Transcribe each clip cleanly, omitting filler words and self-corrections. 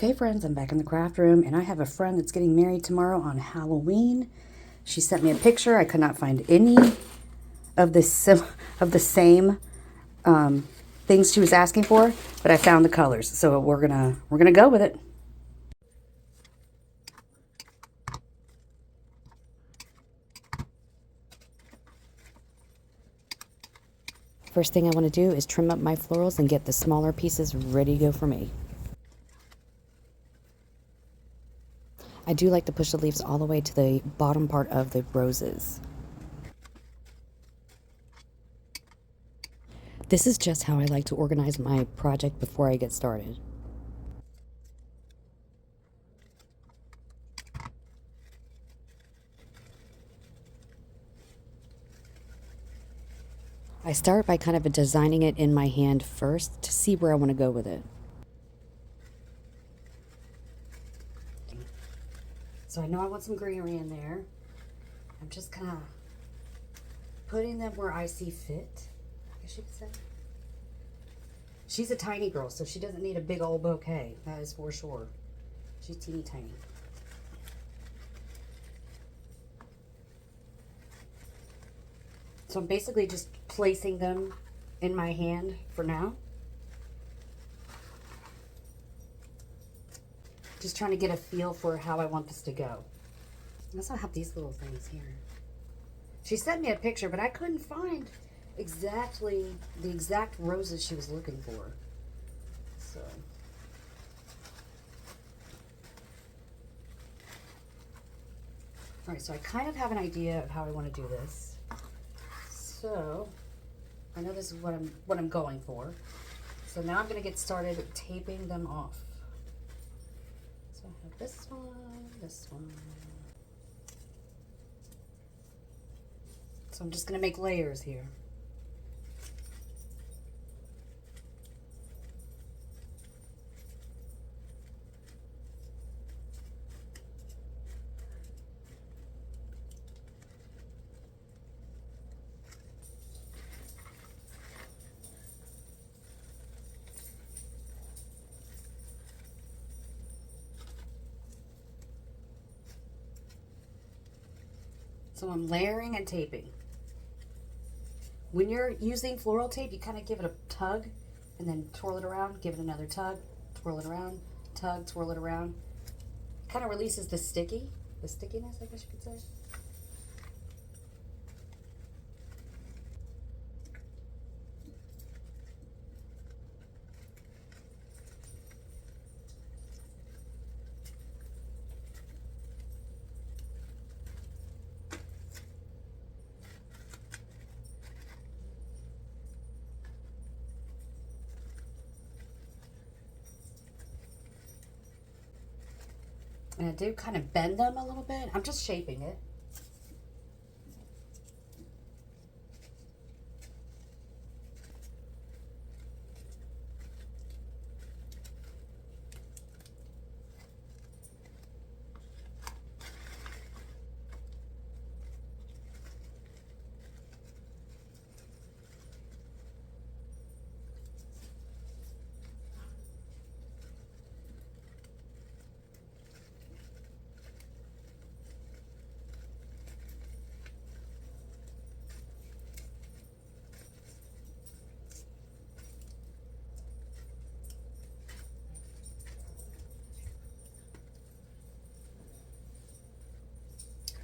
Okay, friends, I'm back in the craft room, and I have a friend that's getting married tomorrow on Halloween. She sent me a picture. I could not find any of the same things she was asking for, but I found the colors, so we're gonna go with it. First thing I want to do is trim up my florals and get the smaller pieces ready to go for me. I do like to push the leaves all the way to the bottom part of the roses. This is just how I like to organize my project before I get started. I start by kind of designing it in my hand first to see where I want to go with it. So I know I want some greenery in there. I'm just kind of putting them where I see fit, I guess you could say. She's a tiny girl, so she doesn't need a big old bouquet. That is for sure. She's teeny tiny. So I'm basically just placing them in my hand for now. Just trying to get a feel for how I want this to go. I also have these little things here. She sent me a picture, but I couldn't find exactly the exact roses she was looking for. So. Alright, so I kind of have an idea of how I want to do this. So, I know this is what I'm going for. So now I'm going to get started taping them off. So I have this one, this one. So I'm just going to make layers here. So I'm layering and taping. When you're using floral tape, you kind of give it a tug and then twirl it around, give it another tug, twirl it around, tug, twirl it around. Kind of releases the stickiness, I guess you could say. And I do kind of bend them a little bit. I'm just shaping it.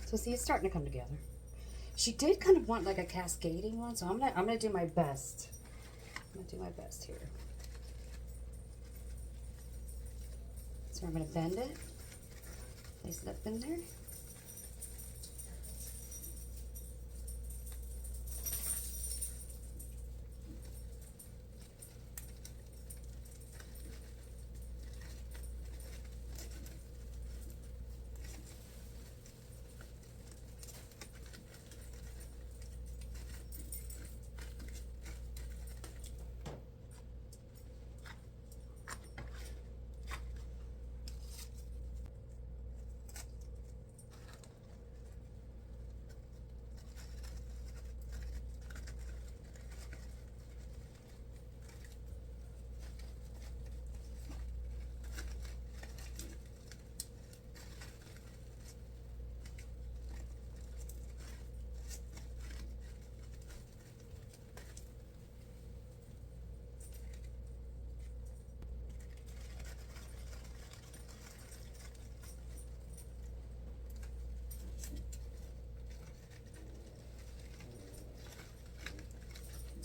So see, it's starting to come together. She did kind of want like a cascading one, so I'm gonna do my best. I'm gonna do my best here. So I'm gonna bend it, place it up in there.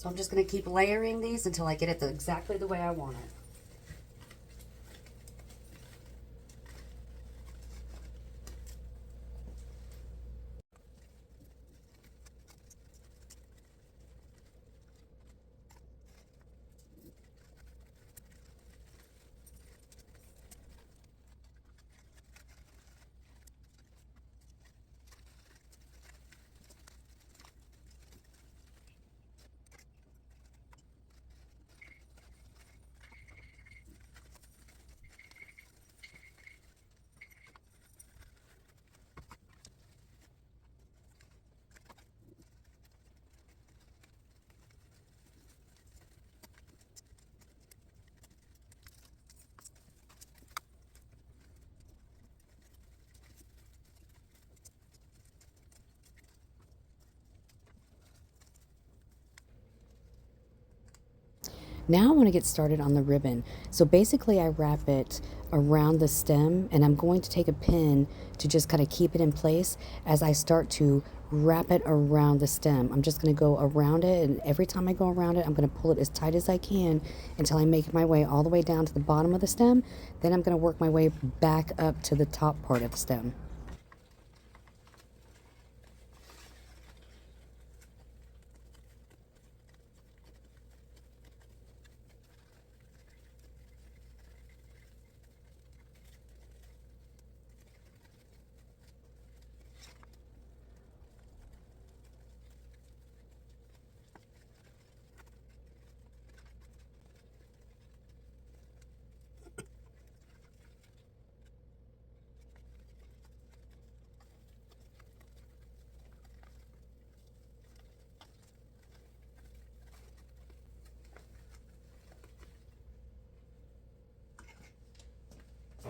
So I'm just going to keep layering these until I get it exactly the way I want it. Now I want to get started on the ribbon. So basically I wrap it around the stem, and I'm going to take a pin to just kind of keep it in place as I start to wrap it around the stem. I'm just going to go around it, and every time I go around it, I'm going to pull it as tight as I can until I make my way all the way down to the bottom of the stem. Then I'm going to work my way back up to the top part of the stem.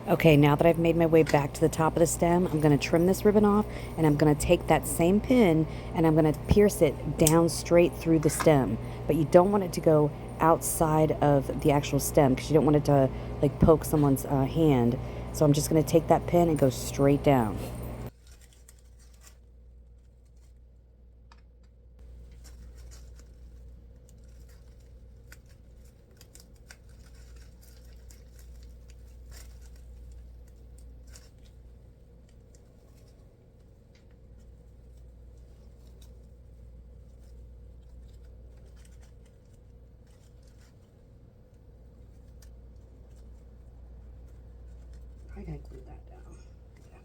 Okay, now that I've made my way back to the top of the stem, I'm going to trim this ribbon off, and I'm going to take that same pin and I'm going to pierce it down straight through the stem. But you don't want it to go outside of the actual stem because you don't want it to like poke someone's hand. So I'm just going to take that pin and go straight down. I gotta glue that down. Yeah.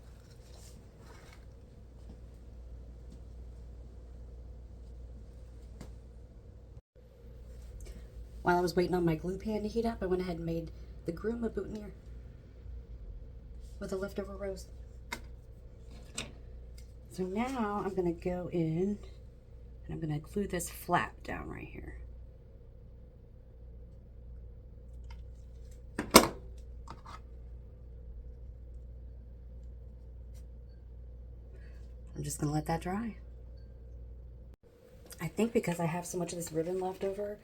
While I was waiting on my glue pan to heat up, I went ahead and made the groom a boutonniere with a leftover rose. So now I'm gonna go in and I'm gonna glue this flap down right here. I'm just gonna let that dry. I think because I have so much of this ribbon left over,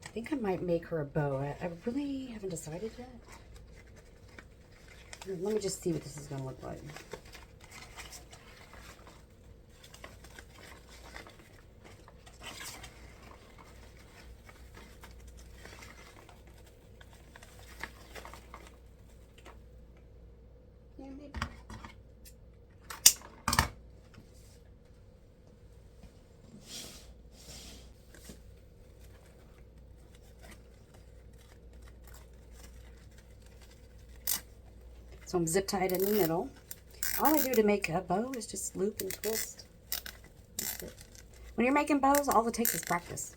I think I might make her a bow. I really haven't decided yet. Let me just see what this is gonna look like. Yeah, maybe. So I'm zip tied in the middle. All I do to make a bow is just loop and twist. That's it. When you're making bows, all it takes is practice.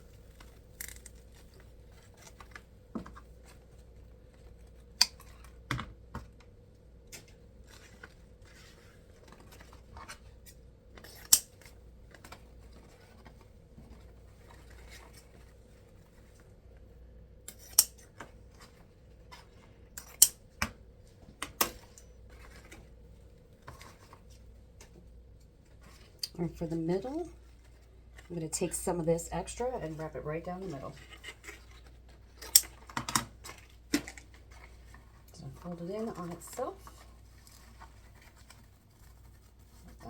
And for the middle, I'm going to take some of this extra and wrap it right down the middle. So fold it in on itself. Like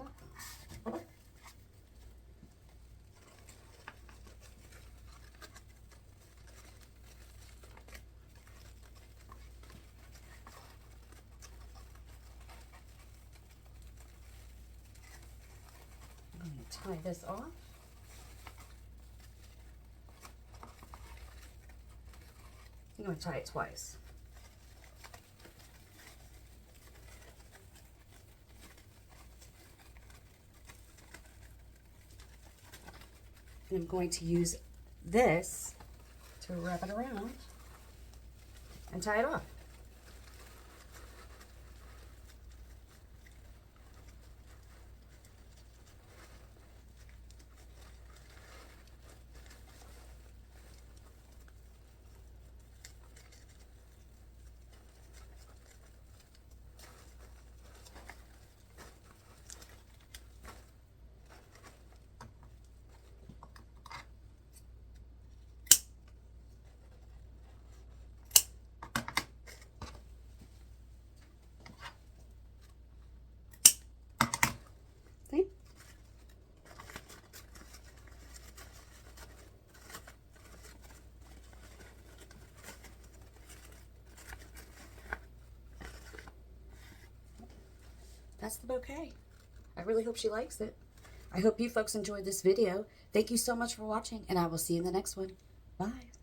that. tie this off. I'm going to tie it twice. And I'm going to use this to wrap it around and tie it off. See? That's the bouquet. I really hope she likes it. I hope you folks enjoyed this video. Thank you so much for watching, and I will see you in the next one. Bye.